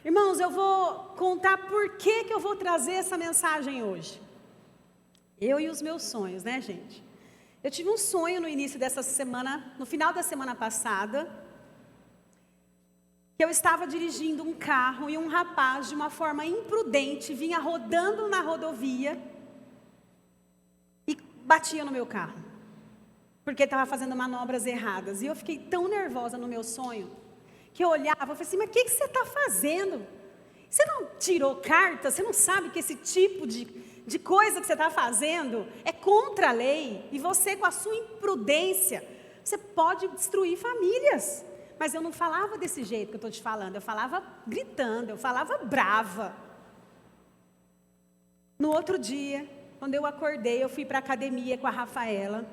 Irmãos, eu vou contar por que eu vou trazer essa mensagem hoje. Eu e os meus sonhos, né, gente? Eu tive um sonho no início dessa semana, no final da semana passada, que eu estava dirigindo um carro e um rapaz, de uma forma imprudente, vinha rodando na rodovia e batia no meu carro, porque estava fazendo manobras erradas. E eu fiquei tão nervosa no meu sonho, que eu olhava e falei assim, mas o que você está fazendo? Você não tirou carta? Você não sabe que esse tipo de coisa que você está fazendo é contra a lei? E você, com a sua imprudência, você pode destruir famílias. Mas eu não falava desse jeito que eu estou te falando, eu falava gritando, eu falava brava. No outro dia, quando eu acordei, eu fui para a academia com a Rafaela.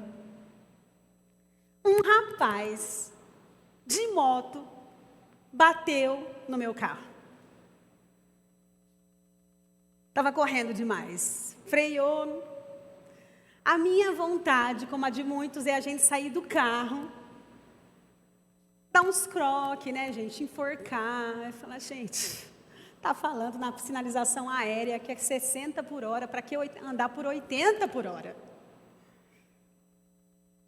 Um rapaz de moto bateu no meu carro. Estava correndo demais, freou. A minha vontade, como a de muitos, é a gente sair do carro, dar uns croques, né, gente, enforcar, e falar, gente, tá falando na sinalização aérea que é 60 por hora, para que eu andar por 80 por hora?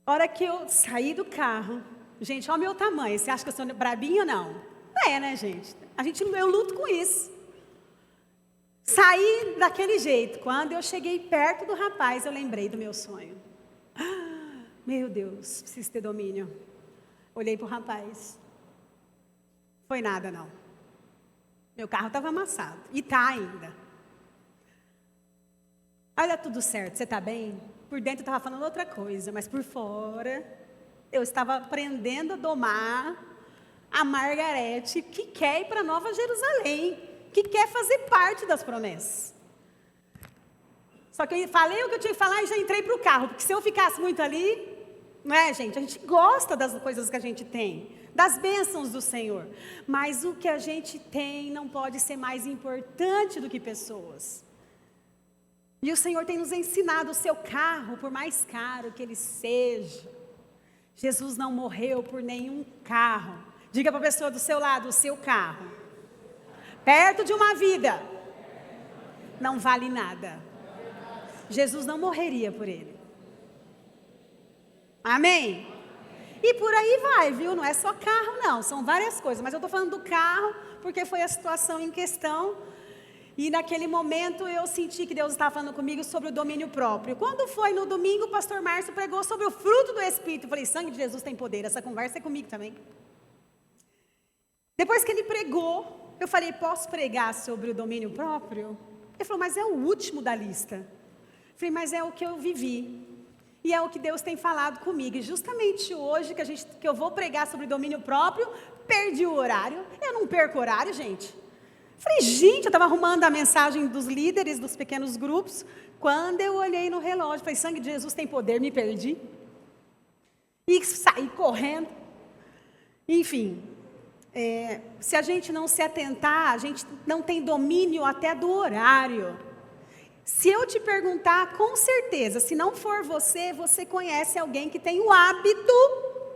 A hora que eu saí do carro, gente, olha o meu tamanho, você acha que eu sou brabinha ou não? Não é, né, gente? Eu luto com isso. Saí daquele jeito. Quando eu cheguei perto do rapaz, eu lembrei do meu sonho. Meu Deus, preciso ter domínio. Olhei para o rapaz. Foi nada, não. Meu carro estava amassado. E está ainda. Olha, tudo certo, você está bem? Por dentro eu estava falando outra coisa, mas por fora eu estava aprendendo a domar a Margarete, que quer ir para Nova Jerusalém, que quer fazer parte das promessas. Só que eu falei o que eu tinha que falar e já entrei para o carro, porque se eu ficasse muito ali, não é, gente? A gente gosta das coisas que a gente tem, das bênçãos do Senhor, mas o que a gente tem não pode ser mais importante do que pessoas. E o Senhor tem nos ensinado, o seu carro, por mais caro que ele seja, Jesus não morreu por nenhum carro. Diga para a pessoa do seu lado, o seu carro, perto de uma vida, não vale nada. Jesus não morreria por ele. Amém? E por aí vai, viu? Não é só carro, não. São várias coisas. Mas eu estou falando do carro, porque foi a situação em questão. E naquele momento eu senti que Deus estava falando comigo sobre o domínio próprio. Quando foi no domingo, o pastor Márcio pregou sobre o fruto do Espírito. Eu falei, sangue de Jesus tem poder. Essa conversa é comigo também. Depois que ele pregou, eu falei, posso pregar sobre o domínio próprio? Ele falou, mas é o último da lista. Eu falei, mas é o que eu vivi. E é o que Deus tem falado comigo. E justamente hoje que eu vou pregar sobre domínio próprio, perdi o horário. Eu não perco horário, gente. Eu falei, gente, eu estava arrumando a mensagem dos líderes dos pequenos grupos. Quando eu olhei no relógio, falei, sangue de Jesus tem poder, me perdi. E saí correndo. Enfim, se a gente não se atentar, a gente não tem domínio até do horário. Se eu te perguntar, com certeza, se não for você, você conhece alguém que tem o hábito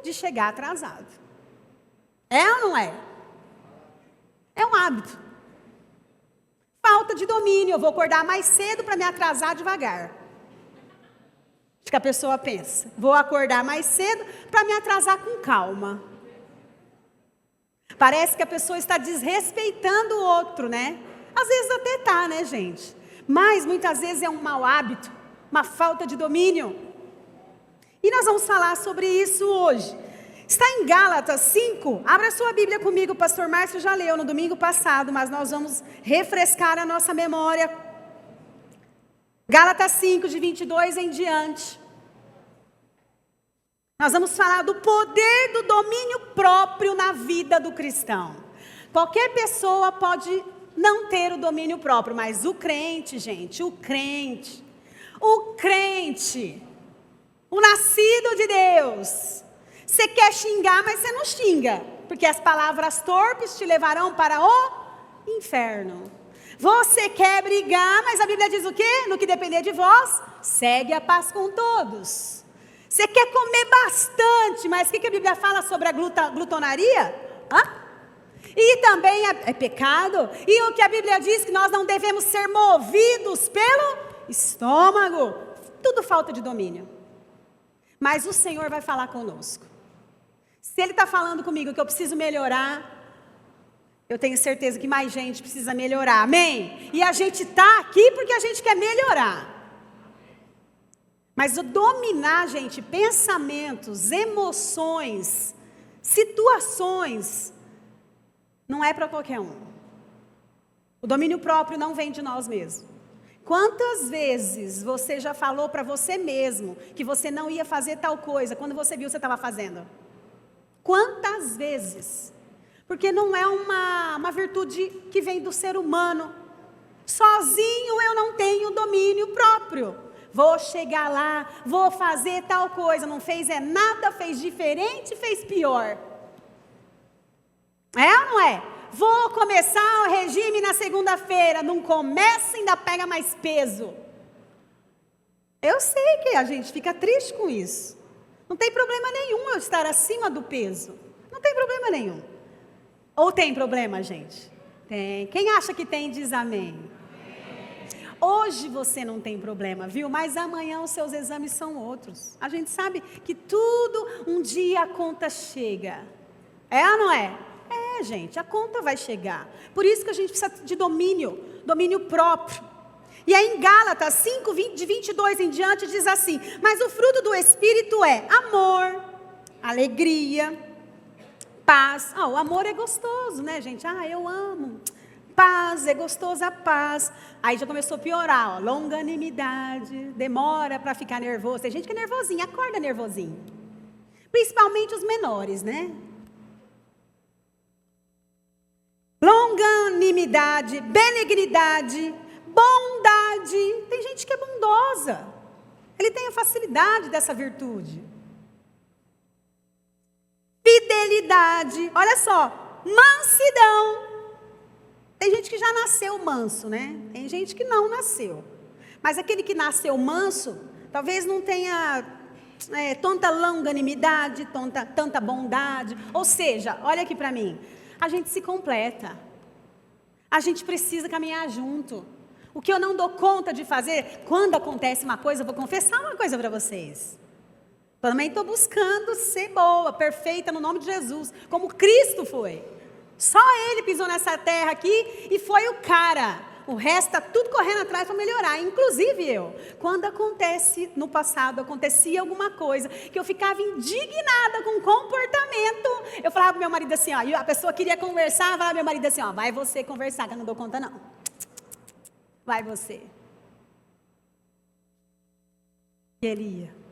de chegar atrasado. É ou não é? É um hábito. Falta de domínio, eu vou acordar mais cedo para me atrasar devagar. Acho que a pessoa pensa, vou acordar mais cedo para me atrasar com calma. Parece que a pessoa está desrespeitando o outro, né? Às vezes até está, né, gente? Mas muitas vezes é um mau hábito, uma falta de domínio. E nós vamos falar sobre isso hoje. Está em Gálatas 5, abra sua Bíblia comigo, o pastor Márcio já leu no domingo passado, mas nós vamos refrescar a nossa memória. Gálatas 5, de 22 em diante. Nós vamos falar do poder do domínio próprio na vida do cristão. Qualquer pessoa pode não ter o domínio próprio, mas o crente, gente, o crente, o nascido de Deus, você quer xingar, mas você não xinga, porque as palavras torpes te levarão para o inferno. Você quer brigar, mas a Bíblia diz o quê? No que depender de vós, segue a paz com todos. Você quer comer bastante, mas o que a Bíblia fala sobre a glutonaria? E também é pecado. E o que a Bíblia diz, que nós não devemos ser movidos pelo estômago. Tudo falta de domínio. Mas o Senhor vai falar conosco. Se Ele está falando comigo que eu preciso melhorar, eu tenho certeza que mais gente precisa melhorar, amém? E a gente está aqui porque a gente quer melhorar. Mas o dominar, gente, pensamentos, emoções, situações, não é para qualquer um. O domínio próprio não vem de nós mesmos. Quantas vezes você já falou para você mesmo que você não ia fazer tal coisa, quando você viu que você estava fazendo? Quantas vezes? Porque não é uma virtude que vem do ser humano. Sozinho eu não tenho domínio próprio. Vou chegar lá, vou fazer tal coisa. Não fez nada, fez diferente, fez pior. É ou não é? Vou começar o regime na segunda-feira. Não começa, ainda pega mais peso. Eu sei que a gente fica triste com isso. Não tem problema nenhum eu estar acima do peso. Não tem problema nenhum. Ou tem problema, gente? Tem. Quem acha que tem, diz amém. Hoje você não tem problema, viu? Mas amanhã os seus exames são outros. A gente sabe que tudo, um dia a conta chega. É ou não é? É, gente, a conta vai chegar. Por isso que a gente precisa de domínio próprio. E aí em Gálatas 5, de 22 em diante diz assim: mas o fruto do Espírito é amor, alegria, paz. O amor é gostoso, né, gente? Eu amo. Paz, é gostosa a paz. Aí já começou a piorar, longanimidade, demora para ficar nervoso. Tem gente que é nervosinha, acorda nervosinho. Principalmente os menores, né? Longanimidade, benignidade, bondade. Tem gente que é bondosa. Ele tem a facilidade dessa virtude. Fidelidade, olha só, mansidão. Tem gente que já nasceu manso, né? Tem gente que não nasceu. Mas aquele que nasceu manso, talvez não tenha tanta longanimidade, tanta bondade. Ou seja, olha aqui para mim, a gente se completa. A gente precisa caminhar junto. O que eu não dou conta de fazer, quando acontece uma coisa, eu vou confessar uma coisa para vocês. Também estou buscando ser boa, perfeita, no nome de Jesus, como Cristo foi. Só Ele pisou nessa terra aqui e foi o cara. O resto está tudo correndo atrás para melhorar, inclusive eu. Quando no passado, acontecia alguma coisa, que eu ficava indignada com o comportamento, eu falava para meu marido assim, e a pessoa queria conversar, eu falava para meu marido assim, vai você conversar, que eu não dou conta não. Vai você. E ele ia.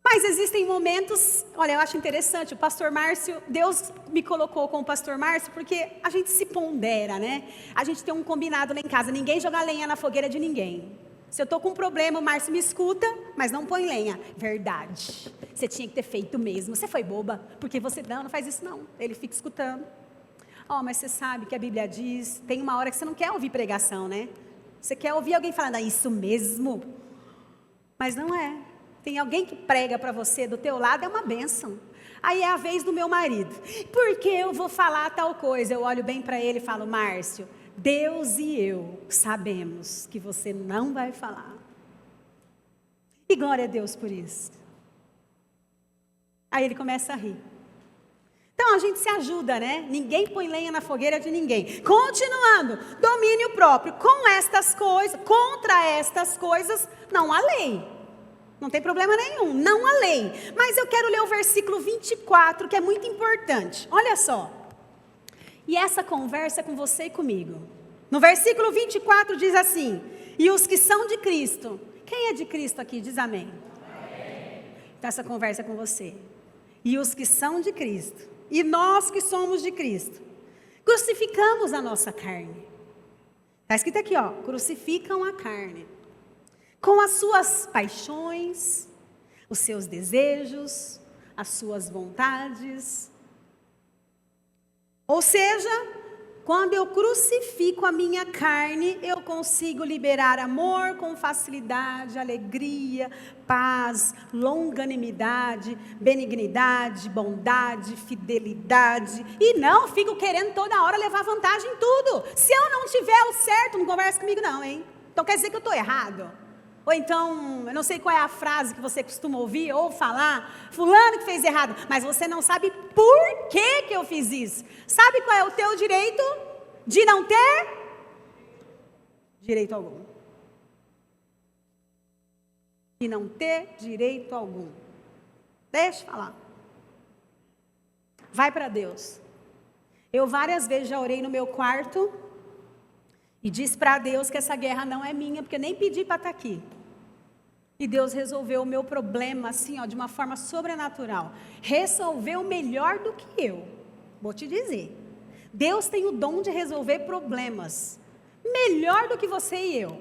Mas existem momentos, olha, eu acho interessante, o pastor Márcio, Deus me colocou com o pastor Márcio, porque a gente se pondera, né? A gente tem um combinado lá em casa, ninguém joga lenha na fogueira de ninguém. Se eu estou com um problema, o Márcio me escuta, mas não põe lenha. Verdade, você tinha que ter feito mesmo, você foi boba, porque você não faz isso não. Ele fica escutando. Mas você sabe que a Bíblia diz, tem uma hora que você não quer ouvir pregação, né? Você quer ouvir alguém falando, isso mesmo? Mas não é. Tem alguém que prega para você do teu lado, é uma bênção. Aí é a vez do meu marido. Por que eu vou falar tal coisa? Eu olho bem para ele e falo, Márcio, Deus e eu sabemos que você não vai falar. E glória a Deus por isso. Aí ele começa a rir. Então a gente se ajuda, né? Ninguém põe lenha na fogueira de ninguém. Continuando, domínio próprio. Com estas coisas, contra estas coisas, não há lei. Não tem problema nenhum, não há lei. Mas eu quero ler o versículo 24, que é muito importante. Olha só. E essa conversa é com você e comigo. No versículo 24 diz assim, e os que são de Cristo. Quem é de Cristo aqui? Diz amém. Então essa conversa é com você. E os que são de Cristo. E nós que somos de Cristo. Crucificamos a nossa carne. Está escrito aqui, crucificam a carne. Com as suas paixões, os seus desejos, as suas vontades. Ou seja, Quando eu crucifico a minha carne, eu consigo liberar amor com facilidade, alegria, paz, longanimidade, benignidade, bondade, fidelidade. E não fico querendo toda hora levar vantagem em tudo. Se eu não tiver o certo, não conversa comigo não, hein? Então quer dizer que eu estou errado. Ou então, eu não sei qual é a frase que você costuma ouvir ou falar, fulano que fez errado, mas você não sabe por que eu fiz isso. Sabe qual é o teu direito de não ter direito algum? De não ter direito algum. Deixa eu falar. Vai para Deus. Eu várias vezes já orei no meu quarto e disse para Deus que essa guerra não é minha, porque nem pedi para estar aqui. E Deus resolveu o meu problema assim, ó, de uma forma sobrenatural. Resolveu melhor do que eu. Vou te dizer. Deus tem o dom de resolver problemas. Melhor do que você e eu.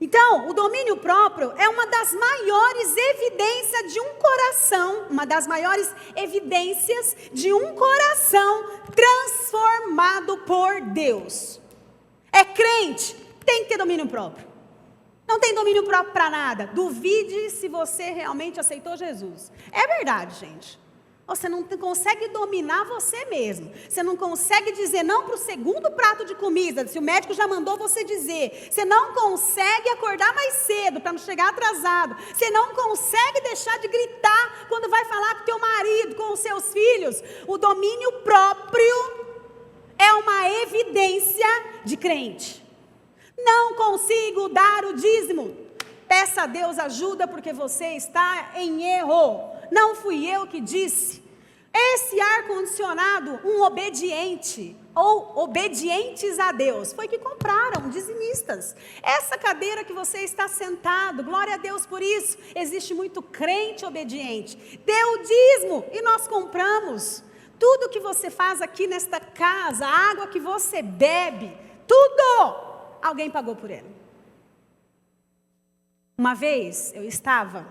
Então, o domínio próprio é uma das maiores evidências de um coração. Uma das maiores evidências de um coração transformado por Deus. É crente, tem que ter domínio próprio. Não tem domínio próprio para nada. Duvide se você realmente aceitou Jesus. É verdade, gente. Você não consegue dominar você mesmo. Você não consegue dizer não para o segundo prato de comida, se o médico já mandou você dizer. Você não consegue acordar mais cedo para não chegar atrasado. Você não consegue deixar de gritar quando vai falar com o teu marido, com os seus filhos. O domínio próprio é uma evidência de crente. Não consigo dar o dízimo. Peça a Deus ajuda porque você está em erro. Não fui eu que disse. Esse ar-condicionado, um obediente ou obedientes a Deus, foi que compraram, dizimistas. Essa cadeira que você está sentado, glória a Deus por isso. Existe muito crente obediente. Deu o dízimo e nós compramos. Tudo que você faz aqui nesta casa, a água que você bebe, tudo, alguém pagou por ele. Uma vez eu estava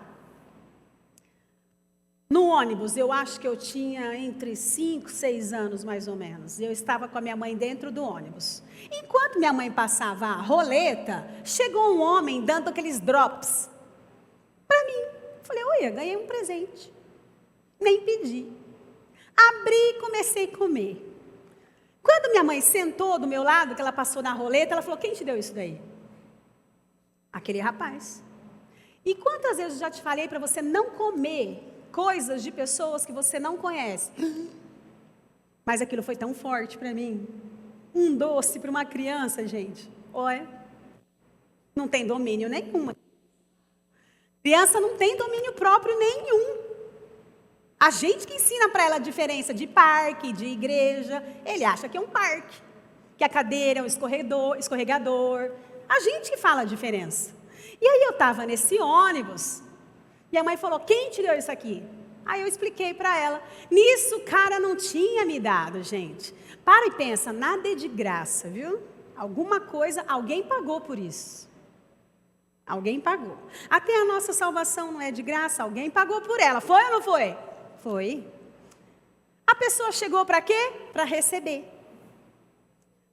no ônibus, eu acho que eu tinha entre 5 e 6 anos mais ou menos. Eu estava com a minha mãe dentro do ônibus. Enquanto minha mãe passava a roleta, chegou um homem dando aqueles drops para mim. Falei, olha, ganhei um presente. Nem pedi. Abri e comecei a comer. Quando minha mãe sentou do meu lado, que ela passou na roleta, ela falou, quem te deu isso daí? Aquele rapaz. E quantas vezes eu já te falei para você não comer coisas de pessoas que você não conhece? Mas aquilo foi tão forte para mim. Um doce para uma criança, gente. Olha, não tem domínio nenhum. Criança não tem domínio próprio nenhum. A gente que ensina para ela a diferença de parque, de igreja, ele acha que é um parque, que a cadeira é um escorregador. A gente que fala a diferença. E aí eu estava nesse ônibus, e a mãe falou, quem te deu isso aqui? Aí eu expliquei para ela. Nisso o cara não tinha me dado, gente. Para e pensa, nada é de graça, viu? Alguma coisa, alguém pagou por isso. Alguém pagou. Até a nossa salvação não é de graça, alguém pagou por ela. Foi ou não foi? Foi. A pessoa chegou para quê? Para receber.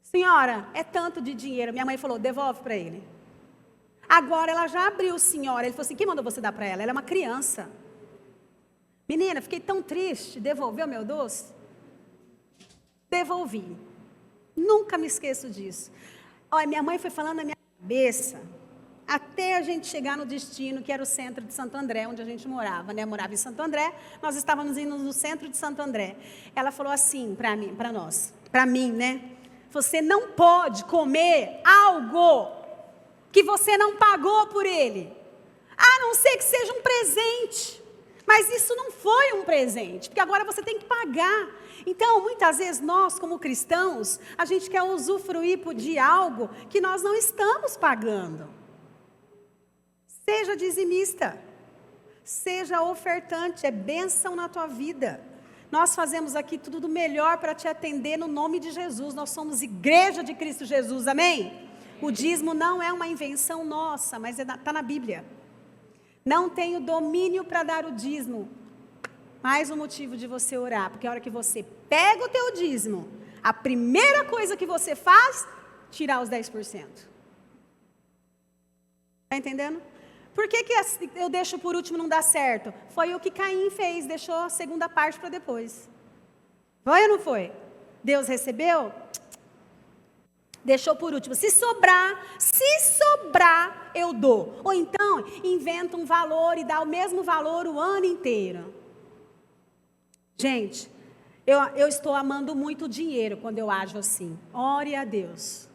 Senhora, é tanto de dinheiro. Minha mãe falou, devolve para ele. Agora ela já abriu, senhora. Ele falou assim, quem mandou você dar para ela? Ela é uma criança. Menina, fiquei tão triste. Devolveu meu doce? Devolvi. Nunca me esqueço disso. Olha, minha mãe foi falando na minha cabeça, até a gente chegar no destino, que era o centro de Santo André, onde a gente morava, né? Eu morava em Santo André, nós estávamos indo no centro de Santo André. Ela falou assim para mim, para mim, né? Você não pode comer algo que você não pagou por ele, a não ser que seja um presente. Mas isso não foi um presente, porque agora você tem que pagar. Então, muitas vezes nós, como cristãos, a gente quer usufruir de algo que nós não estamos pagando. Seja dizimista, seja ofertante, é bênção na tua vida. Nós fazemos aqui tudo do melhor para te atender no nome de Jesus. Nós somos igreja de Cristo Jesus, amém? O dízimo não é uma invenção nossa, mas está na Bíblia. Não tenho domínio para dar o dízimo. Mais um motivo de você orar, porque a hora que você pega o teu dízimo, a primeira coisa que você faz, tirar os 10%. Está entendendo? Por que eu deixo por último não dá certo? Foi o que Caim fez, deixou a segunda parte para depois. Foi ou não foi? Deus recebeu? Deixou por último. Se sobrar, eu dou. Ou então, inventa um valor e dá o mesmo valor o ano inteiro. Gente, eu estou amando muito o dinheiro quando eu ajo assim. Ore a Deus.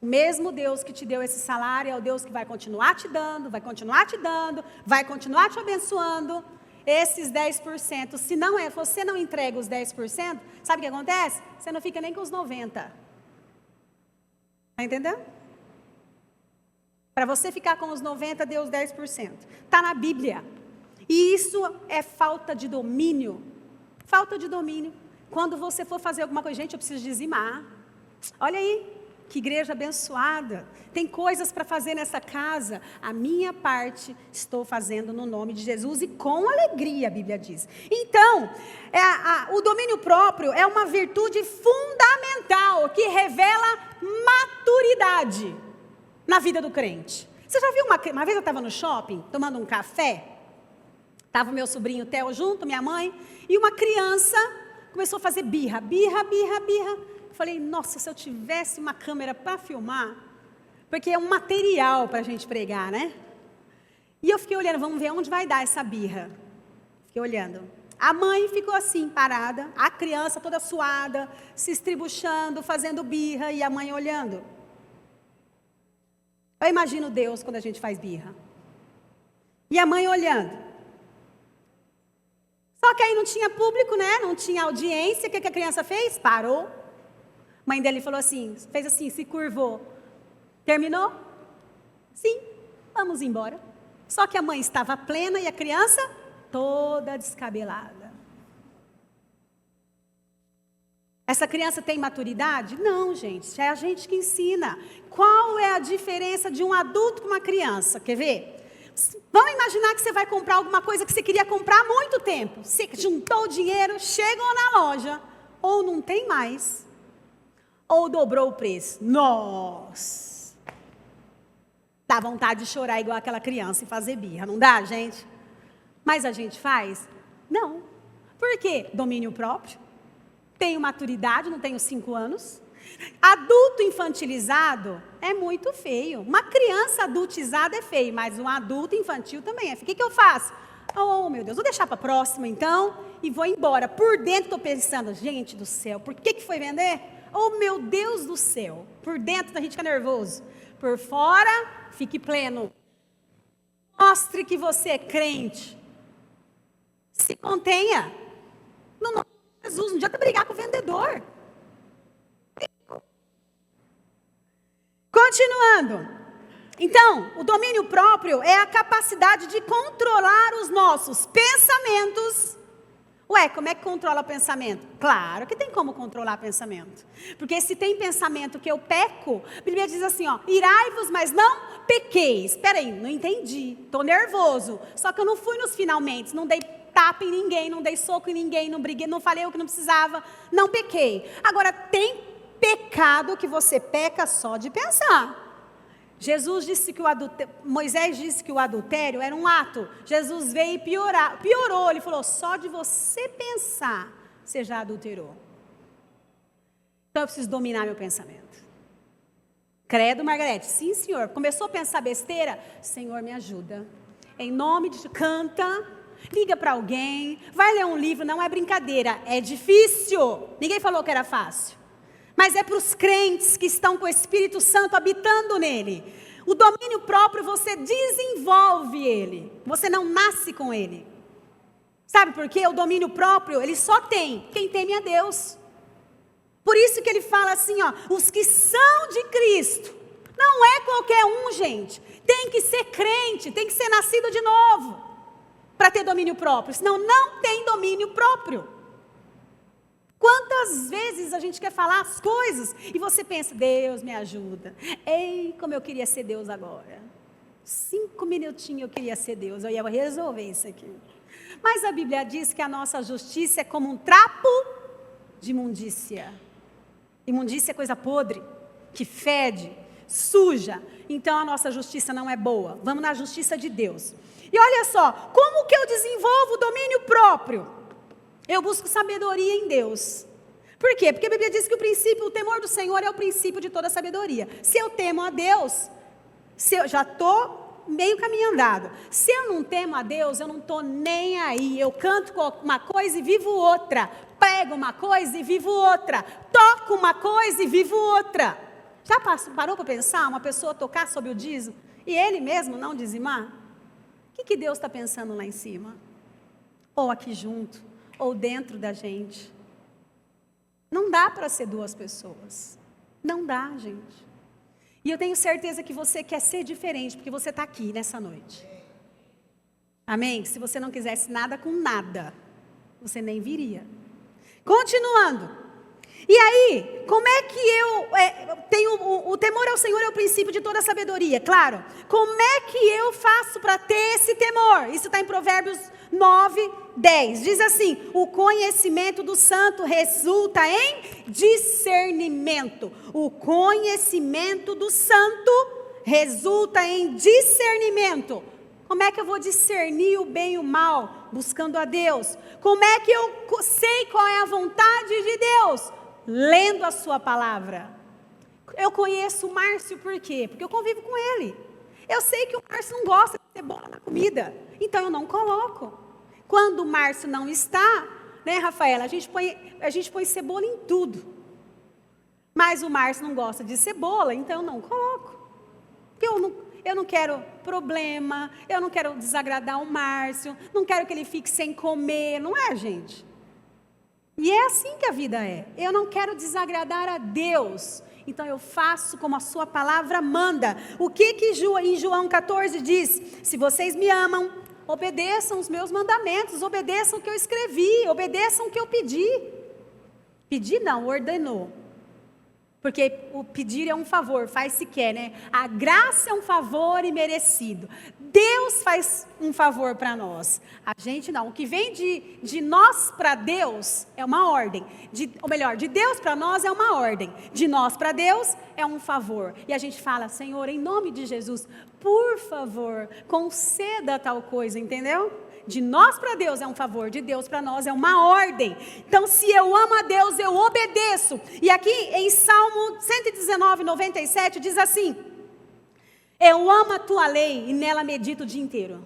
O mesmo Deus que te deu esse salário é o Deus que vai continuar te dando, vai continuar te dando, vai continuar te abençoando. Esses 10%, se você não entrega os 10%, sabe o que acontece? Você não fica nem com os 90%. Está entendendo? Para você ficar com os 90%, dê os 10%. Está na Bíblia. E isso é falta de domínio. Falta de domínio. Quando você for fazer alguma coisa, gente, eu preciso dizimar. Olha aí. Que igreja abençoada, tem coisas para fazer nessa casa, a minha parte estou fazendo no nome de Jesus e com alegria, a Bíblia diz. Então, o domínio próprio é uma virtude fundamental que revela maturidade na vida do crente. Você já viu uma vez eu estava no shopping, tomando um café, estava o meu sobrinho Theo junto, minha mãe, e uma criança começou a fazer birra. Falei, nossa, se eu tivesse uma câmera para filmar, porque é um material para a gente pregar, né? E eu fiquei olhando, vamos ver onde vai dar essa birra. Fiquei olhando. A mãe ficou assim, parada, a criança toda suada, se estribuchando, fazendo birra, e a mãe olhando. Eu imagino Deus quando a gente faz birra. E a mãe olhando. Só que aí não tinha público, né? Não tinha audiência. O que a criança fez? Parou. A mãe dele falou assim, fez assim, se curvou. Terminou? Sim, vamos embora. Só que a mãe estava plena e a criança toda descabelada. Essa criança tem maturidade? Não, gente, é a gente que ensina. Qual é a diferença de um adulto com uma criança? Quer ver? Vamos imaginar que você vai comprar alguma coisa que você queria comprar há muito tempo. Você juntou o dinheiro, chegou na loja, ou não tem mais, ou dobrou o preço. Nossa! Dá vontade de chorar igual aquela criança e fazer birra, não dá, gente? Mas a gente faz? Não. Por quê? Domínio próprio. Tenho maturidade, não tenho 5 anos. Adulto infantilizado é muito feio. Uma criança adultizada é feio, mas um adulto infantil também é feio. O que eu faço? Oh, meu Deus, vou deixar para a próxima então e vou embora. Por dentro estou pensando, gente do céu, por que foi vender? Oh, meu Deus do céu. Por dentro a gente fica nervoso. Por fora, fique pleno. Mostre que você é crente. Se contenha. No nome de Jesus, não adianta brigar com o vendedor. Continuando. Então, o domínio próprio é a capacidade de controlar os nossos pensamentos. Ué, como é que controla o pensamento? Claro que tem como controlar pensamento. Porque se tem pensamento que eu peco, a Bíblia diz assim, ó, irai-vos, mas não pequeis. Espera aí, não entendi, estou nervoso. Só que eu não fui nos finalmente, não dei tapa em ninguém, não dei soco em ninguém, não briguei, não falei o que não precisava, não pequei. Agora, tem pecado que você peca só de pensar. Moisés disse que o adultério era um ato. Jesus veio e piorou. Ele falou, só de você pensar, você já adulterou. Então eu preciso dominar meu pensamento. Credo, Margarete? Sim, Senhor. Começou a pensar besteira? Senhor, me ajuda. Em nome de... Canta, liga para alguém, vai ler um livro, não é brincadeira, é difícil. Ninguém falou que era fácil. Mas é para os crentes que estão com o Espírito Santo habitando nele. O domínio próprio você desenvolve ele. Você não nasce com ele. Sabe por quê? O domínio próprio, ele só tem quem teme a Deus. Por isso que ele fala assim, ó, os que são de Cristo. Não é qualquer um, gente. Tem que ser crente, tem que ser nascido de novo. Para ter domínio próprio. Senão não tem domínio próprio. Quantas vezes a gente quer falar as coisas e você pensa, Deus me ajuda. Ei, como eu queria ser Deus agora. 5 minutinhos eu queria ser Deus, eu ia resolver isso aqui. Mas a Bíblia diz que a nossa justiça é como um trapo de imundícia. Imundícia é coisa podre, que fede, suja. Então a nossa justiça não é boa. Vamos na justiça de Deus. E olha só, como que eu desenvolvo o domínio próprio? Eu busco sabedoria em Deus. Por quê? Porque a Bíblia diz que o temor do Senhor é o princípio de toda sabedoria. Se eu temo a Deus, se eu já estou meio caminho andado. Se eu não temo a Deus, eu não estou nem aí. Eu canto uma coisa e vivo outra. Prego uma coisa e vivo outra. Toco uma coisa e vivo outra. Já parou para pensar uma pessoa tocar sobre o dízimo e ele mesmo não dizimar? O que Deus está pensando lá em cima? Ou aqui junto, ou dentro da gente. Não dá para ser duas pessoas. Não dá, gente. E eu tenho certeza que você quer ser diferente, porque você está aqui nessa noite. Amém? Se você não quisesse nada com nada, você nem viria. Continuando. E aí, como é que eu tenho o temor ao Senhor é o princípio de toda sabedoria, claro. Como é que eu faço para ter esse temor? Isso está em Provérbios 9, 10. Diz assim: o conhecimento do santo resulta em discernimento. O conhecimento do santo resulta em discernimento. Como é que eu vou discernir o bem e o mal? Buscando a Deus. Como é que eu sei qual é a vontade de Deus? Lendo a sua palavra. Eu conheço o Márcio por quê? Porque eu convivo com ele. Eu sei que o Márcio não gosta de cebola na comida, então eu não coloco. Quando o Márcio não está, né, Rafaela, a gente põe cebola em tudo. Mas o Márcio não gosta de cebola, então eu não coloco. Porque eu não quero problema, eu não quero desagradar o Márcio, não quero que ele fique sem comer, não é, gente? E é assim que a vida é. Eu não quero desagradar a Deus, então eu faço como a sua palavra manda. O que em João 14 diz? Se vocês me amam, obedeçam os meus mandamentos, obedeçam o que eu escrevi, obedeçam o que eu pedi. Pedi não, ordenou. Porque o pedir é um favor, faz se quer, né? A graça é um favor imerecido. Deus faz um favor para nós. A gente não. O que vem de nós para Deus é uma ordem. Ou melhor, de Deus para nós é uma ordem. De nós para Deus é um favor. E a gente fala: Senhor, em nome de Jesus, por favor, conceda tal coisa, entendeu? De nós para Deus é um favor, de Deus para nós é uma ordem. Então, se eu amo a Deus, eu obedeço. E aqui em Salmo 119, 97, diz assim: eu amo a tua lei e nela medito o dia inteiro.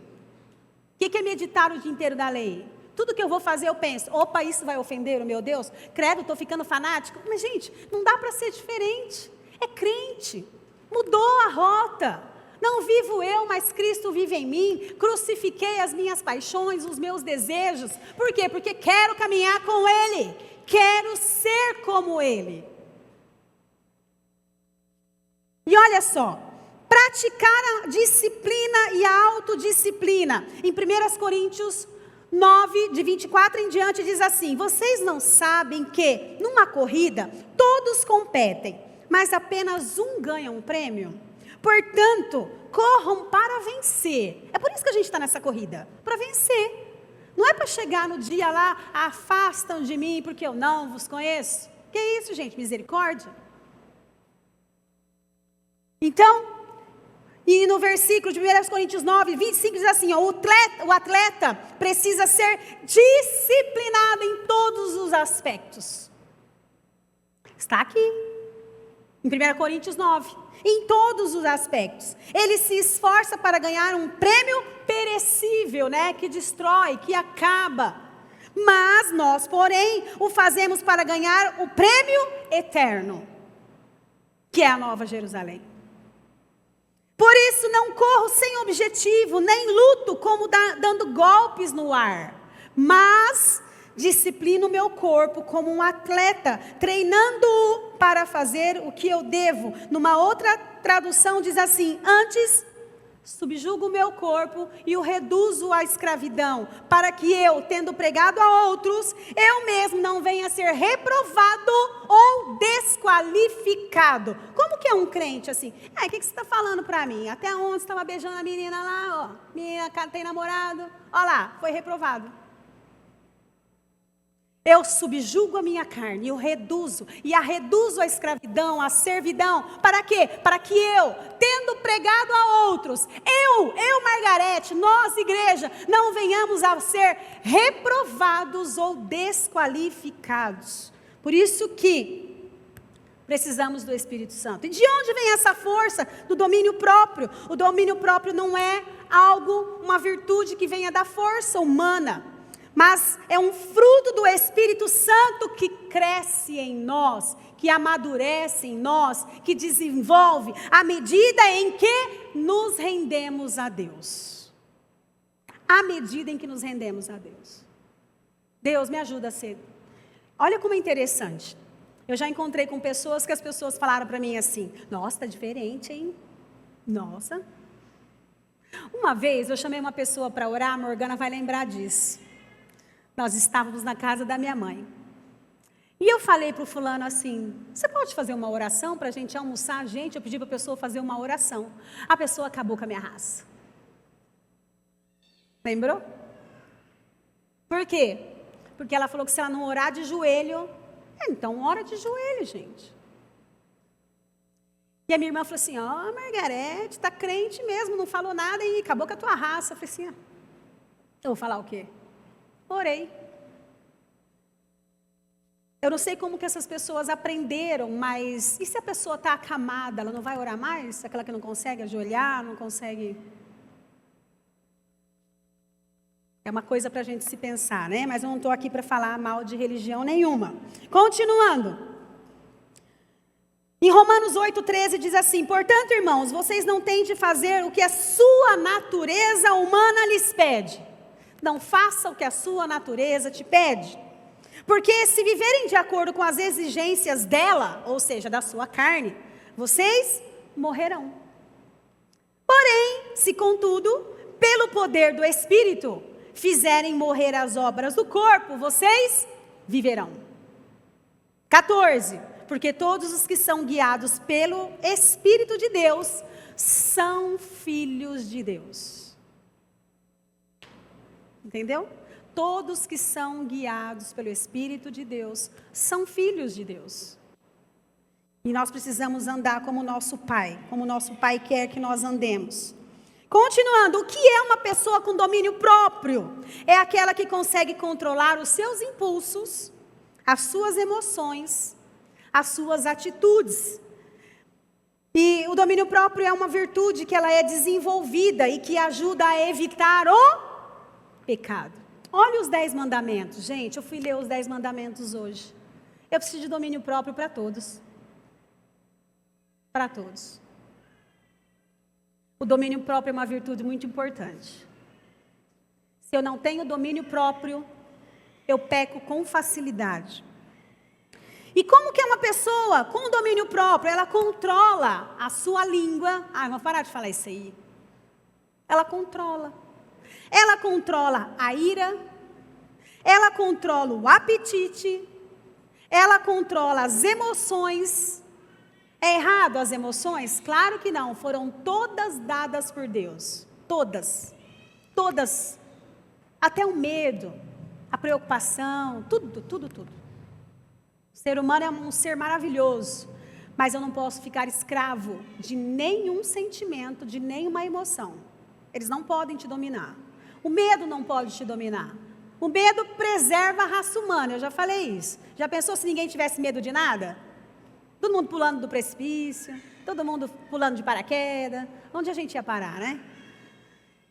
O que é meditar o dia inteiro da lei? Tudo que eu vou fazer eu penso: opa, isso vai ofender o meu Deus? Credo, estou ficando fanático. Mas, gente, não dá para ser diferente. É crente, mudou a rota. Não vivo eu, mas Cristo vive em mim. Crucifiquei as minhas paixões, os meus desejos. Por quê? Porque quero caminhar com Ele. Quero ser como Ele. E olha só. Praticar a disciplina e a autodisciplina. Em 1 Coríntios 9, de 24 em diante, diz assim: vocês não sabem que, numa corrida, todos competem, mas apenas um ganha um prêmio? Portanto, corram para vencer. É por isso que a gente está nessa corrida, para vencer. Não é para chegar no dia lá: afastam de mim porque eu não vos conheço. Que isso, gente? Misericórdia. Então, e no versículo de 1 Coríntios 9, 25 diz assim: ó, o atleta precisa ser disciplinado em todos os aspectos. Está aqui, em 1 Coríntios 9. Em todos os aspectos. Ele se esforça para ganhar um prêmio perecível, né? Que destrói, que acaba. Mas nós, porém, o fazemos para ganhar o prêmio eterno, que é a Nova Jerusalém. Por isso não corro sem objetivo, nem luto como dando golpes no ar. Mas disciplino o meu corpo como um atleta, treinando-o para fazer o que eu devo. Numa outra tradução diz assim: antes subjugo o meu corpo e o reduzo à escravidão, para que eu, tendo pregado a outros, eu mesmo não venha a ser reprovado ou desqualificado. Como que é um crente assim? O que você está falando para mim? Até onde você estava beijando a menina lá? Ó, menina tem namorado, ó lá, foi reprovado. Eu subjugo a minha carne, eu reduzo, e a reduzo à escravidão, à servidão. Para quê? Para que eu, tendo pregado a outros, Margarete, nós, igreja, não venhamos a ser reprovados ou desqualificados. Por isso que precisamos do Espírito Santo. E de onde vem essa força? Do domínio próprio. O domínio próprio não é algo, uma virtude que venha da força humana, mas é um fruto do Espírito Santo que cresce em nós, que amadurece em nós, que desenvolve à medida em que nos rendemos a Deus. À medida em que nos rendemos a Deus. Deus, me ajuda a ser. Olha como é interessante. Eu já encontrei com pessoas que as pessoas falaram para mim assim: nossa, está diferente, hein? Nossa. Uma vez eu chamei uma pessoa para orar, a Morgana vai lembrar disso. Nós estávamos na casa da minha mãe. E eu falei para o fulano assim: você pode fazer uma oração para a gente almoçar? Gente, eu pedi para a pessoa fazer uma oração. A pessoa acabou com a minha raça. Lembrou? Por quê? Porque ela falou que se ela não orar de joelho, então ora de joelho, gente. E a minha irmã falou assim: ó, Margarete, está crente mesmo, não falou nada e acabou com a tua raça. Eu falei assim: eu vou falar o quê? Orei. Eu não sei como que essas pessoas aprenderam, mas e se a pessoa está acamada, ela não vai orar mais? Aquela que não consegue ajoelhar, não consegue... É uma coisa para a gente se pensar, né? Mas eu não estou aqui para falar mal de religião nenhuma. Continuando. Em Romanos 8,13 diz assim: portanto, irmãos, vocês não têm de fazer o que a sua natureza humana lhes pede. Não faça o que a sua natureza te pede. Porque se viverem de acordo com as exigências dela, ou seja, da sua carne, vocês morrerão. Porém, se contudo, pelo poder do Espírito, fizerem morrer as obras do corpo, vocês viverão. 14. Porque todos os que são guiados pelo Espírito de Deus são filhos de Deus. Entendeu? Todos que são guiados pelo Espírito de Deus são filhos de Deus. E nós precisamos andar como nosso Pai quer que nós andemos. Continuando, o que é uma pessoa com domínio próprio? É aquela que consegue controlar os seus impulsos, as suas emoções, as suas atitudes. E o domínio próprio é uma virtude que ela é desenvolvida e que ajuda a evitar o pecado. Olha os 10 mandamentos, gente, eu fui ler os 10 mandamentos hoje. Eu preciso de domínio próprio para todos. Para todos. O domínio próprio é uma virtude muito importante. Se eu não tenho domínio próprio, eu peco com facilidade. E como que é uma pessoa com domínio próprio? Ela controla a sua língua. Vou parar de falar isso aí. Ela controla. Ela controla a ira, ela controla o apetite, ela controla as emoções. É errado as emoções? Claro que não, foram todas dadas por Deus. Todas. Todas. Até o medo, a preocupação, tudo. O ser humano é um ser maravilhoso, mas eu não posso ficar escravo de nenhum sentimento, de nenhuma emoção. Eles não podem te dominar. O medo não pode te dominar. O medo preserva a raça humana, eu já falei isso. Já pensou se ninguém tivesse medo de nada? Todo mundo pulando do precipício, todo mundo pulando de paraquedas. Onde a gente ia parar, né?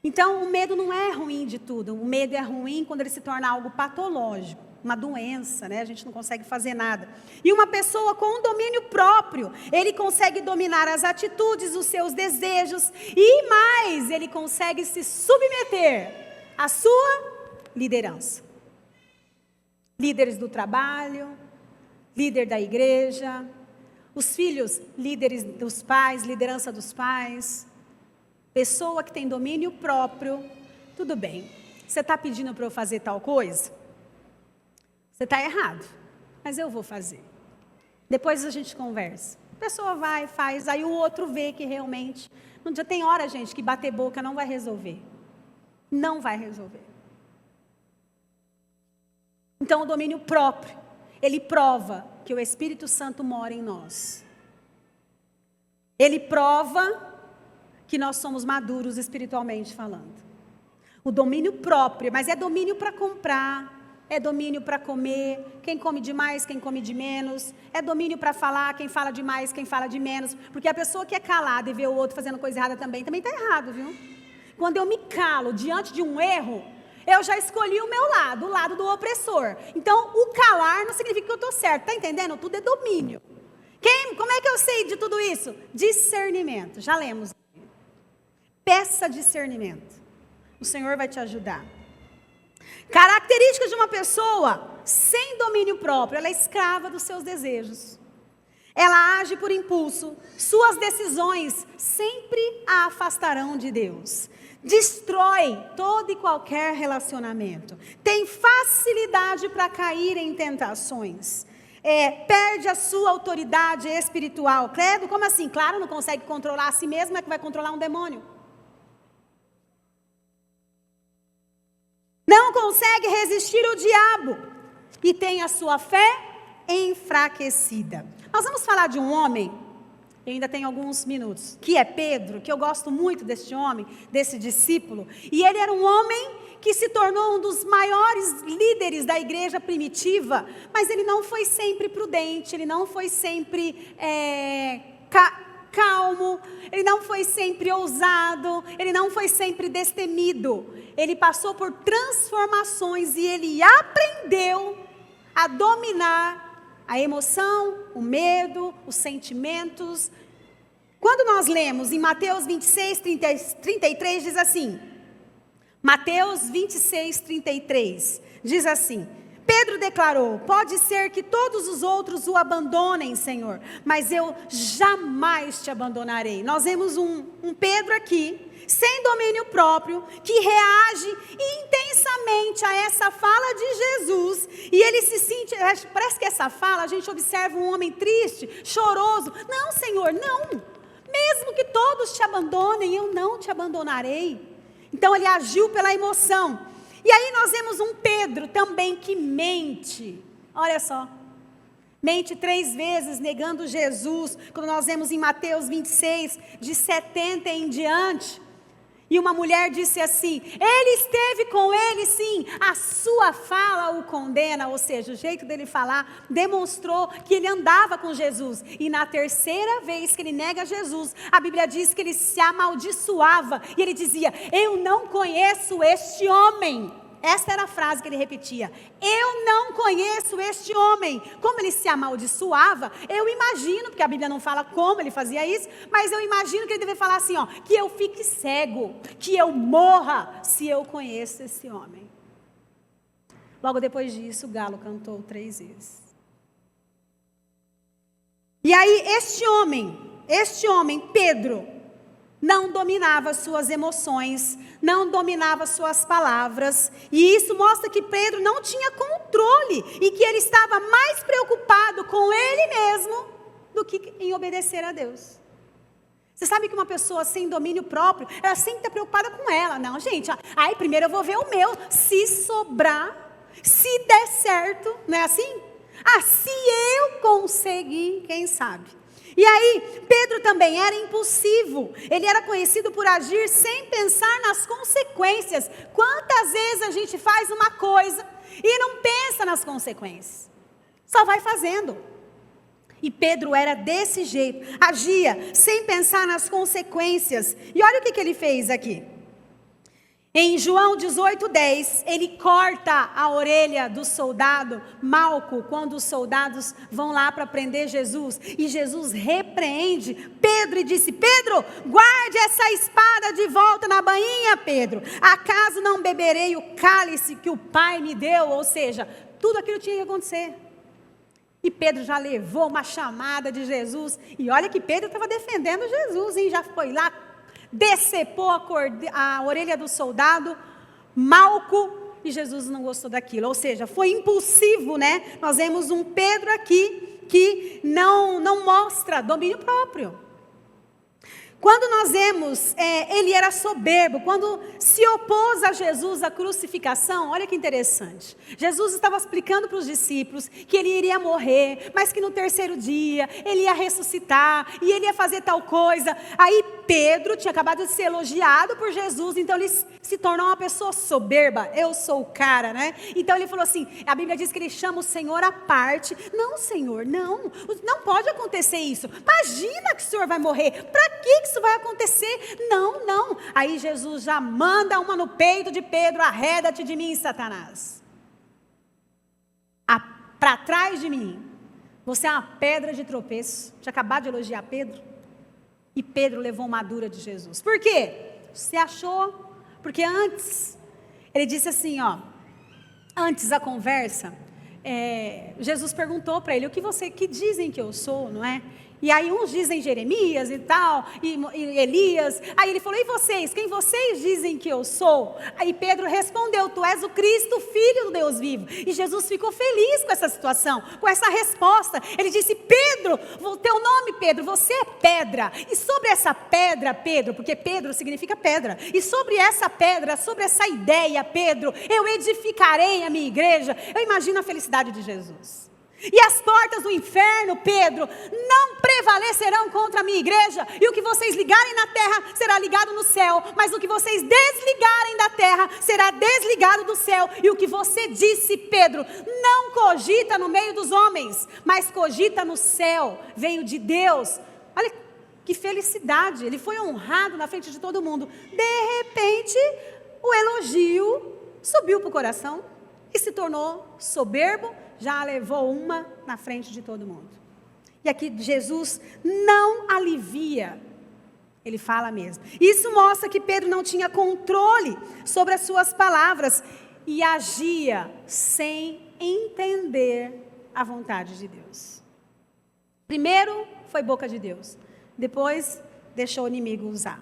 Então, o medo não é ruim de tudo. O medo é ruim quando ele se torna algo patológico, uma doença, né? A gente não consegue fazer nada. E uma pessoa com um domínio próprio, ele consegue dominar as atitudes, os seus desejos, e mais, ele consegue se submeter à sua liderança. Líderes do trabalho, líder da igreja, os filhos, líderes dos pais, liderança dos pais. Pessoa que tem domínio próprio, tudo bem. Você está pedindo para eu fazer tal coisa? Você está errado, mas eu vou fazer. Depois a gente conversa. A pessoa vai, faz, aí o outro vê que realmente... Não tem hora, gente, que bater boca não vai resolver. Não vai resolver. Então, o domínio próprio, ele prova que o Espírito Santo mora em nós. Ele prova que nós somos maduros espiritualmente falando. O domínio próprio, mas é domínio para comprar, é domínio para comer, quem come demais, quem come de menos, é domínio para falar, quem fala demais, quem fala de menos, porque a pessoa que é calada e vê o outro fazendo coisa errada também está errado, viu? Quando eu me calo diante de um erro, eu já escolhi o meu lado, o lado do opressor. Então, o calar não significa que eu estou certo, tá entendendo? Tudo é domínio. Como é que eu sei de tudo isso? Discernimento, já lemos. Peça discernimento. O Senhor vai te ajudar. Características de uma pessoa sem domínio próprio. Ela é escrava dos seus desejos. Ela age por impulso. Suas decisões sempre a afastarão de Deus. Destrói todo e qualquer relacionamento. Tem facilidade para cair em tentações. Perde a sua autoridade espiritual. Credo, como assim? Claro, não consegue controlar a si mesmo, é que vai controlar um demônio. Não consegue resistir ao diabo e tem a sua fé enfraquecida. Nós vamos falar de um homem, eu ainda tenho alguns minutos, que é Pedro, que eu gosto muito deste homem, desse discípulo. E ele era um homem que se tornou um dos maiores líderes da igreja primitiva, mas ele não foi sempre prudente, ele não foi sempre calmo, ele não foi sempre ousado, ele não foi sempre destemido. Ele passou por transformações e ele aprendeu a dominar a emoção, o medo, os sentimentos. Quando nós lemos em Mateus 26, 33, diz assim, Mateus 26, 33, diz assim, Pedro declarou, pode ser que todos os outros o abandonem, Senhor, mas eu jamais te abandonarei. Nós vemos um Pedro aqui, sem domínio próprio, que reage intensamente a essa fala de Jesus, e ele se sente, parece que essa fala, a gente observa um homem triste, choroso. Não, Senhor, não, mesmo que todos te abandonem, eu não te abandonarei. Então ele agiu pela emoção. E aí nós vemos um Pedro também que mente, olha só, mente 3 vezes negando Jesus, quando nós vemos em Mateus 26, de 70 em diante, e uma mulher disse assim, ele esteve com ele sim, a sua fala o condena, ou seja, o jeito dele falar demonstrou que ele andava com Jesus, e na terceira vez que ele nega Jesus, a Bíblia diz que ele se amaldiçoava, e ele dizia, eu não conheço este homem. Essa era a frase que ele repetia, eu não conheço este homem. Como ele se amaldiçoava, eu imagino, porque a Bíblia não fala como ele fazia isso, mas eu imagino que ele deveria falar assim, que eu fique cego, que eu morra, se eu conheço esse homem. Logo depois disso, o galo cantou 3 vezes. E aí este homem, Pedro, não dominava suas emoções, não dominava suas palavras, e isso mostra que Pedro não tinha controle, e que ele estava mais preocupado com ele mesmo, do que em obedecer a Deus. Você sabe que uma pessoa sem domínio próprio, ela sempre está preocupada com ela. Não, gente, aí primeiro eu vou ver o meu, se sobrar, se der certo, não é assim? Se eu conseguir, quem sabe? E aí, Pedro também era impulsivo, ele era conhecido por agir sem pensar nas consequências. Quantas vezes a gente faz uma coisa e não pensa nas consequências? Só vai fazendo. E Pedro era desse jeito, agia sem pensar nas consequências. E olha o que ele fez aqui. Em João 18:10, ele corta a orelha do soldado Malco, quando os soldados vão lá para prender Jesus. E Jesus repreende Pedro e disse, Pedro, guarde essa espada de volta na bainha, Pedro. Acaso não beberei o cálice que o Pai me deu? Ou seja, tudo aquilo tinha que acontecer. E Pedro já levou uma chamada de Jesus. E olha que Pedro estava defendendo Jesus, hein? Já foi lá, decepou a orelha do soldado Malco, e Jesus não gostou daquilo, ou seja, foi impulsivo, né? Nós vemos um Pedro aqui que não mostra domínio próprio. Quando nós vemos, ele era soberbo, quando se opôs a Jesus à crucificação, olha que interessante. Jesus estava explicando para os discípulos que ele iria morrer, mas que no terceiro dia ele ia ressuscitar e ele ia fazer tal coisa. Aí Pedro tinha acabado de ser elogiado por Jesus, então ele se tornou uma pessoa soberba. Eu sou o cara, né? Então ele falou assim, a Bíblia diz que ele chama o Senhor à parte. Não, Senhor, não pode acontecer isso. Imagina que o Senhor vai morrer. Para que isso vai acontecer? Não. Aí Jesus já manda uma no peito de Pedro: arreda-te de mim, Satanás. Para trás de mim. Você é uma pedra de tropeço. Tinha acabado de elogiar Pedro. E Pedro levou uma dura de Jesus. Por quê? Você achou? Porque antes, ele disse assim, antes da conversa, Jesus perguntou para ele: que dizem que eu sou, não é? E aí uns dizem Jeremias e tal, e Elias. Aí ele falou: e vocês? Quem vocês dizem que eu sou? Aí Pedro respondeu: tu és o Cristo, Filho do Deus vivo. E Jesus ficou feliz com essa situação, com essa resposta. Ele disse: Pedro, teu nome Pedro, você é pedra. E sobre essa pedra, Pedro, porque Pedro significa pedra. E sobre essa pedra, sobre essa ideia, Pedro, eu edificarei a minha igreja. Eu imagino a felicidade de Jesus. E as portas do inferno, Pedro, não prevalecerão contra a minha igreja. E o que vocês ligarem na terra será ligado no céu, mas o que vocês desligarem da terra será desligado do céu. E o que você disse, Pedro, não cogita no meio dos homens, mas cogita no céu, veio de Deus. Olha que felicidade, ele foi honrado na frente de todo mundo. De repente, o elogio subiu para o coração e se tornou soberbo. Já levou uma na frente de todo mundo. E aqui Jesus não alivia, ele fala mesmo. Isso mostra que Pedro não tinha controle sobre as suas palavras e agia sem entender a vontade de Deus. Primeiro foi boca de Deus, depois deixou o inimigo usar.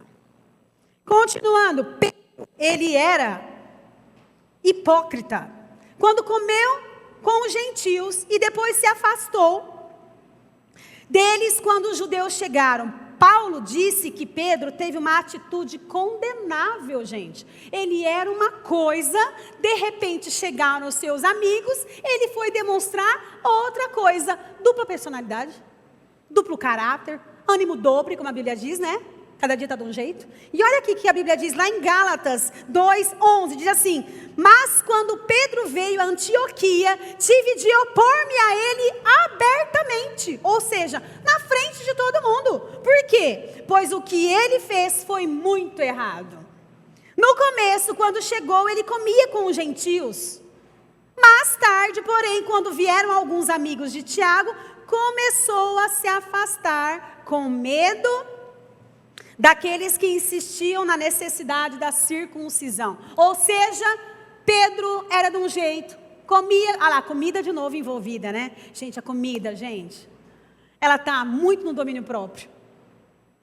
Continuando, Pedro, ele era hipócrita. Quando comeu com os gentios e depois se afastou deles quando os judeus chegaram. Paulo disse que Pedro teve uma atitude condenável, gente. Ele era uma coisa, de repente chegaram os seus amigos, ele foi demonstrar outra coisa. Dupla personalidade, duplo caráter, ânimo dobre, como a Bíblia diz, né? Cada dia está de um jeito. E olha aqui que a Bíblia diz lá em Gálatas 2:11, diz assim: mas quando Pedro veio a Antioquia, tive de opor-me a ele abertamente, ou seja, na frente de todo mundo. Por quê? Pois o que ele fez foi muito errado. No começo, quando chegou, ele comia com os gentios. Mais tarde, porém, quando vieram alguns amigos de Tiago, começou a se afastar com medo daqueles que insistiam na necessidade da circuncisão. Ou seja, Pedro era de um jeito, comia, comida de novo envolvida, né? Gente, a comida, ela está muito no domínio próprio.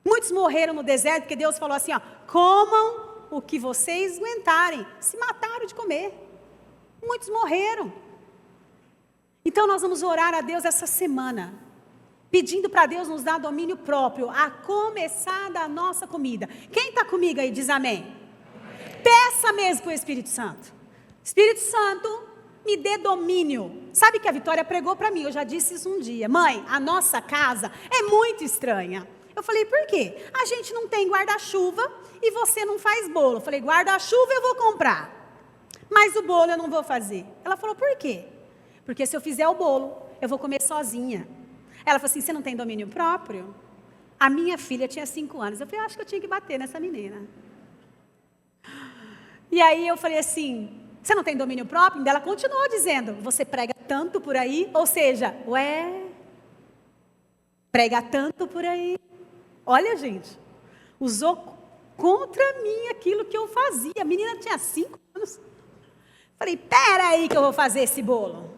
Muitos morreram no deserto porque Deus falou assim, comam o que vocês aguentarem. Se mataram de comer. Muitos morreram. Então nós vamos orar a Deus essa semana, pedindo para Deus nos dar domínio próprio, a começar da nossa comida. Quem está comigo aí diz amém? Peça mesmo para o Espírito Santo. Espírito Santo, me dê domínio. Sabe que a Vitória pregou para mim, eu já disse isso um dia. Mãe, a nossa casa é muito estranha. Eu falei, por quê? A gente não tem guarda-chuva e você não faz bolo. Eu falei, guarda-chuva eu vou comprar, mas o bolo eu não vou fazer. Ela falou, por quê? Porque se eu fizer o bolo, eu vou comer sozinha. Ela falou assim, você não tem domínio próprio? A minha filha tinha 5 anos. Eu falei, acho que eu tinha que bater nessa menina. E aí eu falei assim, você não tem domínio próprio? E ela continuou dizendo, você prega tanto por aí? Ou seja, prega tanto por aí. Olha, gente, usou contra mim aquilo que eu fazia. A menina tinha 5 anos. Falei, peraí que eu vou fazer esse bolo.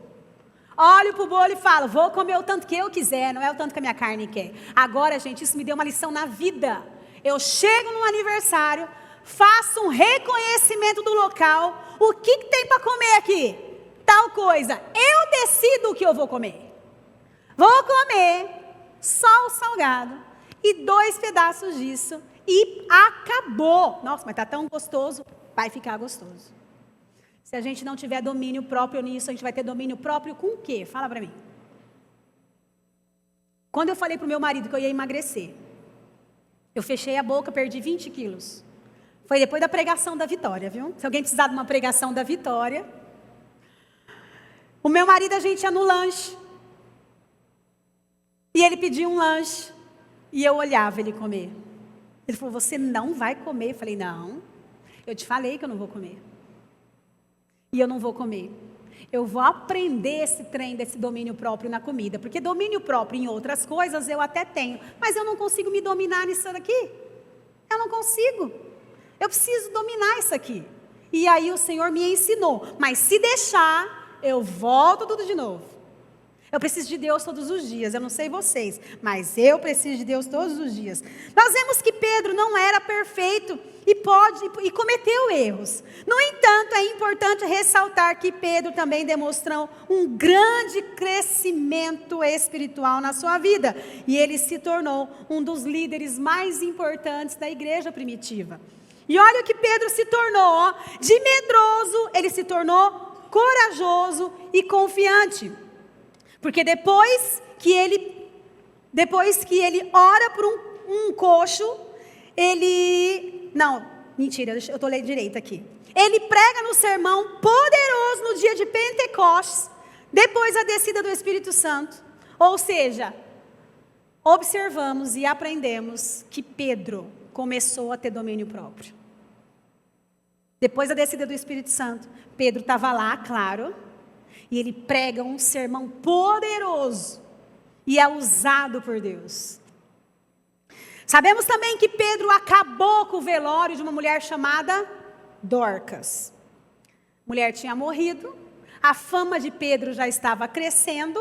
Olho para o bolo e falo, vou comer o tanto que eu quiser, não é o tanto que a minha carne quer. Agora, gente, isso me deu uma lição na vida. Eu chego num aniversário, faço um reconhecimento do local. O que tem para comer aqui? Tal coisa. Eu decido o que eu vou comer. Vou comer só o salgado. e 2 pedaços disso, e acabou. Nossa, mas está tão gostoso, vai ficar gostoso. Se a gente não tiver domínio próprio nisso, a gente vai ter domínio próprio com o quê? Fala para mim. Quando eu falei para o meu marido que eu ia emagrecer, eu fechei a boca, perdi 20 quilos. Foi depois da pregação da Vitória, viu? Se alguém precisar de uma pregação da Vitória. O meu marido, a gente ia no lanche. E ele pediu um lanche. E eu olhava ele comer. Ele falou, você não vai comer? Eu falei, não. Eu te falei que eu não vou comer. E eu não vou comer. Eu vou aprender esse trem desse domínio próprio na comida. Porque domínio próprio em outras coisas eu até tenho. Mas eu não consigo me dominar nisso daqui. Eu não consigo. Eu preciso dominar isso aqui. E aí o Senhor me ensinou. Mas se deixar, eu volto tudo de novo. Eu preciso de Deus todos os dias. Eu não sei vocês, mas eu preciso de Deus todos os dias. Nós vemos que Pedro não era perfeito e cometeu erros. No entanto, é importante ressaltar que Pedro também demonstrou um grande crescimento espiritual na sua vida. E ele se tornou um dos líderes mais importantes da igreja primitiva. E olha o que Pedro se tornou, de medroso, ele se tornou corajoso e confiante. Porque depois que ele ora por um coxo, eu estou lendo direito aqui. Ele prega no sermão poderoso no dia de Pentecostes, depois da descida do Espírito Santo. Ou seja, observamos e aprendemos que Pedro começou a ter domínio próprio. Depois da descida do Espírito Santo, Pedro estava lá, claro, e ele prega um sermão poderoso e é usado por Deus. Sabemos também que Pedro acabou com o velório de uma mulher chamada Dorcas. A mulher tinha morrido, a fama de Pedro já estava crescendo.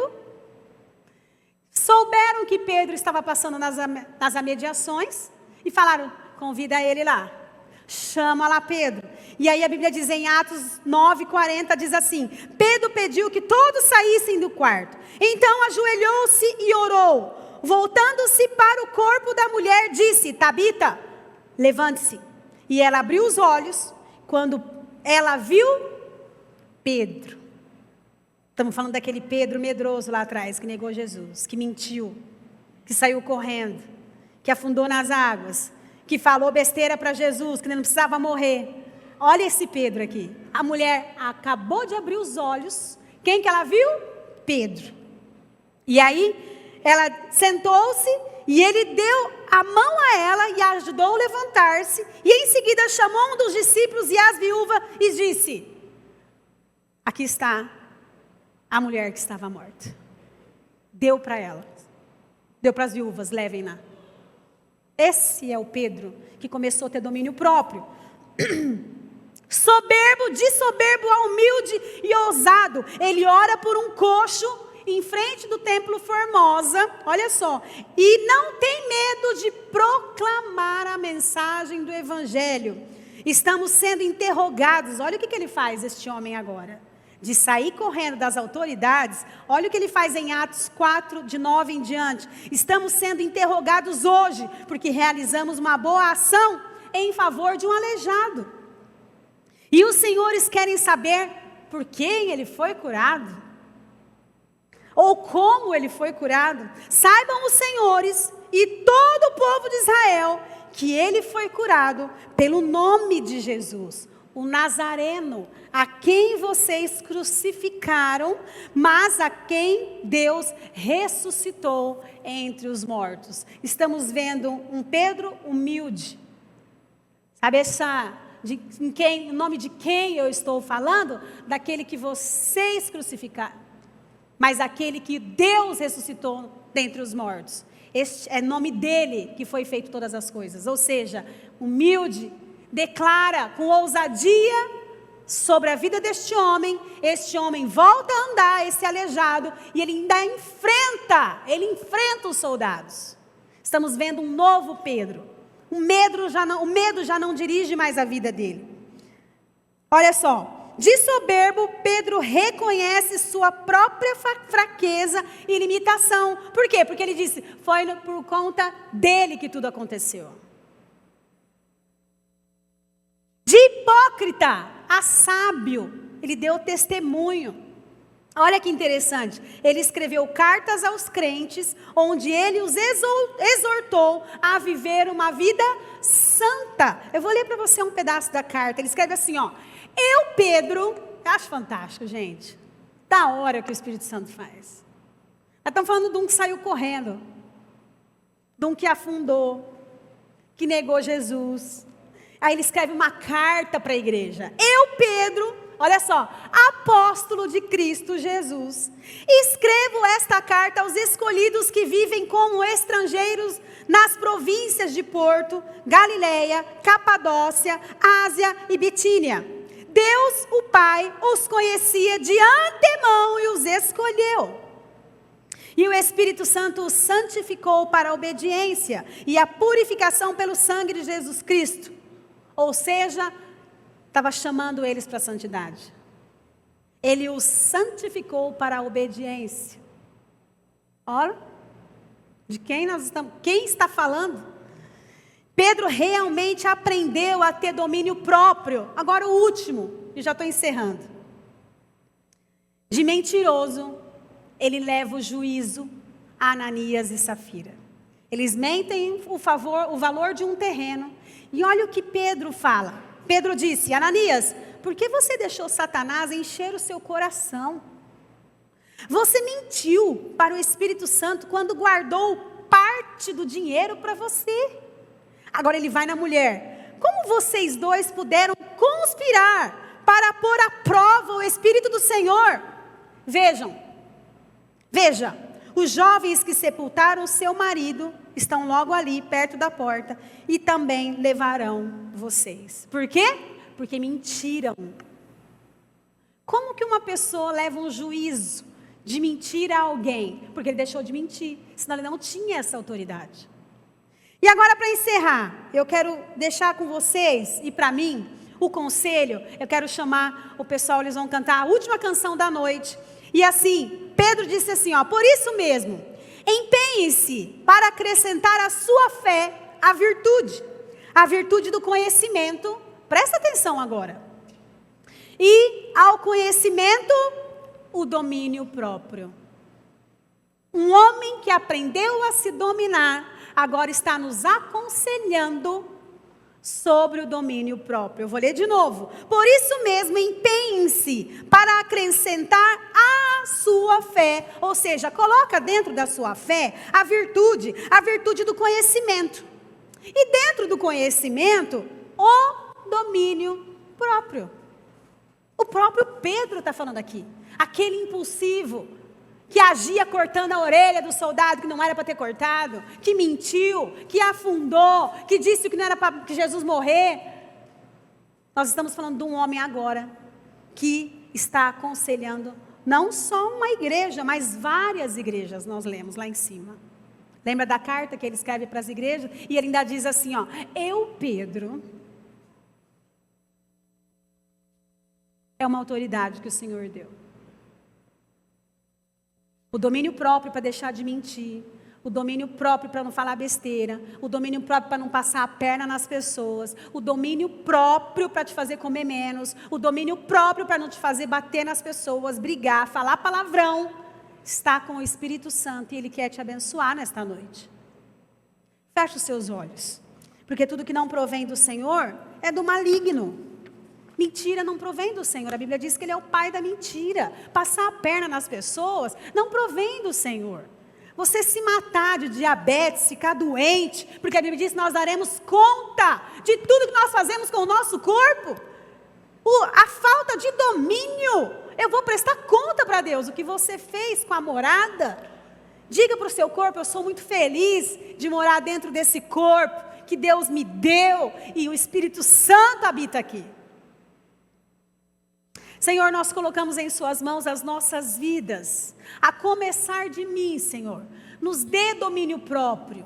Souberam que Pedro estava passando nas amediações e falaram, convida ele lá, chama lá Pedro. E aí a Bíblia diz em Atos 9:40, diz assim, Pedro pediu que todos saíssem do quarto. Então ajoelhou-se e orou. Voltando-se para o corpo da mulher, disse, Tabita, levante-se. E ela abriu os olhos, quando ela viu Pedro. Estamos falando daquele Pedro medroso lá atrás, que negou Jesus, que mentiu, que saiu correndo, que afundou nas águas, que falou besteira para Jesus, que ele não precisava morrer. Olha esse Pedro aqui. A mulher acabou de abrir os olhos. Quem que ela viu? Pedro. E aí, ela sentou-se e ele deu a mão a ela e a ajudou a levantar-se. E em seguida chamou um dos discípulos e as viúvas e disse, aqui está a mulher que estava morta. Deu para ela. Deu para as viúvas, levem-na. Esse é o Pedro que começou a ter domínio próprio. De soberbo a humilde e ousado. Ele ora por um coxo em frente do templo Formosa, olha só, e não tem medo de proclamar a mensagem do Evangelho. Estamos sendo interrogados, olha o que ele faz, este homem agora, de sair correndo das autoridades. Olha o que ele faz em Atos 4, de 9 em diante. Estamos sendo interrogados hoje, porque realizamos uma boa ação em favor de um aleijado. E os senhores querem saber por quem ele foi curado? Ou como ele foi curado? Saibam os senhores e todo o povo de Israel que ele foi curado pelo nome de Jesus, o Nazareno, a quem vocês crucificaram, mas a quem Deus ressuscitou entre os mortos. Estamos vendo um Pedro humilde. Sabe o nome de quem eu estou falando? Daquele que vocês crucificaram. Mas aquele que Deus ressuscitou dentre os mortos. Este é nome dele que foi feito todas as coisas. Ou seja, humilde, declara com ousadia sobre a vida deste homem. Este homem volta a andar, esse aleijado, e ele ainda enfrenta os soldados. Estamos vendo um novo Pedro. O medo já não dirige mais a vida dele. Olha só, de soberbo, Pedro reconhece sua própria fraqueza e limitação. Por quê? Porque ele disse, foi por conta dele que tudo aconteceu. De hipócrita a sábio, ele deu testemunho. Olha que interessante, ele escreveu cartas aos crentes, onde ele os exortou a viver uma vida santa. Eu vou ler para você um pedaço da carta. Ele escreve assim, ó: eu, Pedro, eu acho fantástico, gente, da hora que o Espírito Santo faz. Nós estamos falando de um que saiu correndo, de um que afundou, que negou Jesus. Aí ele escreve uma carta para a igreja. Eu, Pedro, olha só, apóstolo de Cristo Jesus, escrevo esta carta aos escolhidos que vivem como estrangeiros nas províncias de Porto, Galileia, Capadócia, Ásia e Bitínia. Deus, o Pai, os conhecia de antemão e os escolheu. E o Espírito Santo os santificou para a obediência e a purificação pelo sangue de Jesus Cristo. Ou seja, estava chamando eles para a santidade. Ele os santificou para a obediência. Olha, de quem nós estamos, quem está falando? Pedro realmente aprendeu a ter domínio próprio. Agora o último, e já estou encerrando. De mentiroso, ele leva o juízo a Ananias e Safira. Eles mentem o valor de um terreno. E olha o que Pedro fala. Pedro disse, Ananias, por que você deixou Satanás encher o seu coração? Você mentiu para o Espírito Santo quando guardou parte do dinheiro para você. Agora ele vai na mulher. Como vocês dois puderam conspirar para pôr à prova o Espírito do Senhor? Veja, os jovens que sepultaram seu marido estão logo ali, perto da porta, e também levarão vocês. Por quê? Porque mentiram. Como que uma pessoa leva um juízo de mentir a alguém? Porque ele deixou de mentir, senão ele não tinha essa autoridade. E agora, para encerrar, eu quero deixar com vocês, e para mim, o conselho, eu quero chamar o pessoal, eles vão cantar a última canção da noite. E assim, Pedro disse assim, ó, por isso mesmo, empenhe-se para acrescentar à sua fé a virtude do conhecimento, presta atenção agora, e ao conhecimento, o domínio próprio. Um homem que aprendeu a se dominar, agora está nos aconselhando sobre o domínio próprio. Eu vou ler de novo. Por isso mesmo, empenhe-se para acrescentar à sua fé, ou seja, coloca dentro da sua fé a virtude do conhecimento. E dentro do conhecimento, o domínio próprio. O próprio Pedro está falando aqui. Aquele impulsivo, que agia cortando a orelha do soldado que não era para ter cortado, que mentiu, que afundou, que disse que não era para que Jesus morrer. Nós estamos falando de um homem agora que está aconselhando não só uma igreja, mas várias igrejas, nós lemos lá em cima. Lembra da carta que ele escreve para as igrejas? E ele ainda diz assim, ó, eu, Pedro, é uma autoridade que o Senhor deu. O domínio próprio para deixar de mentir, o domínio próprio para não falar besteira, o domínio próprio para não passar a perna nas pessoas, o domínio próprio para te fazer comer menos, o domínio próprio para não te fazer bater nas pessoas, brigar, falar palavrão, está com o Espírito Santo e Ele quer te abençoar nesta noite. Feche os seus olhos, porque tudo que não provém do Senhor é do maligno. Mentira não provém do Senhor, a Bíblia diz que Ele é o pai da mentira. Passar a perna nas pessoas não provém do Senhor. Você se matar de diabetes, ficar doente, porque a Bíblia diz que nós daremos conta de tudo que nós fazemos com o nosso corpo. A falta de domínio, eu vou prestar conta para Deus, o que você fez com a morada. Diga para o seu corpo, eu sou muito feliz de morar dentro desse corpo que Deus me deu e o Espírito Santo habita aqui. Senhor, nós colocamos em suas mãos as nossas vidas, a começar de mim, Senhor, nos dê domínio próprio,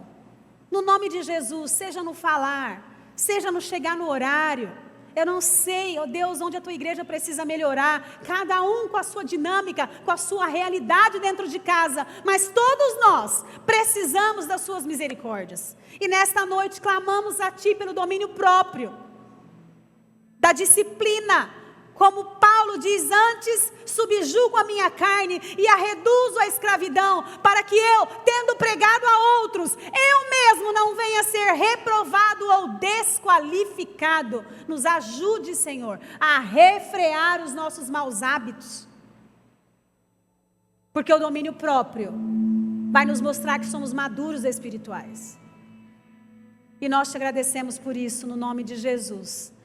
no nome de Jesus, seja no falar, seja no chegar no horário, Eu não sei, ó Deus, onde a tua igreja precisa melhorar, cada um com a sua dinâmica, com a sua realidade dentro de casa, mas todos nós precisamos das suas misericórdias. E nesta noite clamamos a ti pelo domínio próprio, da disciplina, como Paulo diz, antes subjugo a minha carne e a reduzo à escravidão, para que eu, tendo pregado a outros, eu mesmo não venha a ser reprovado ou desqualificado. Nos ajude, Senhor, a refrear os nossos maus hábitos, porque o domínio próprio vai nos mostrar que somos maduros espirituais. E nós te agradecemos por isso, no nome de Jesus.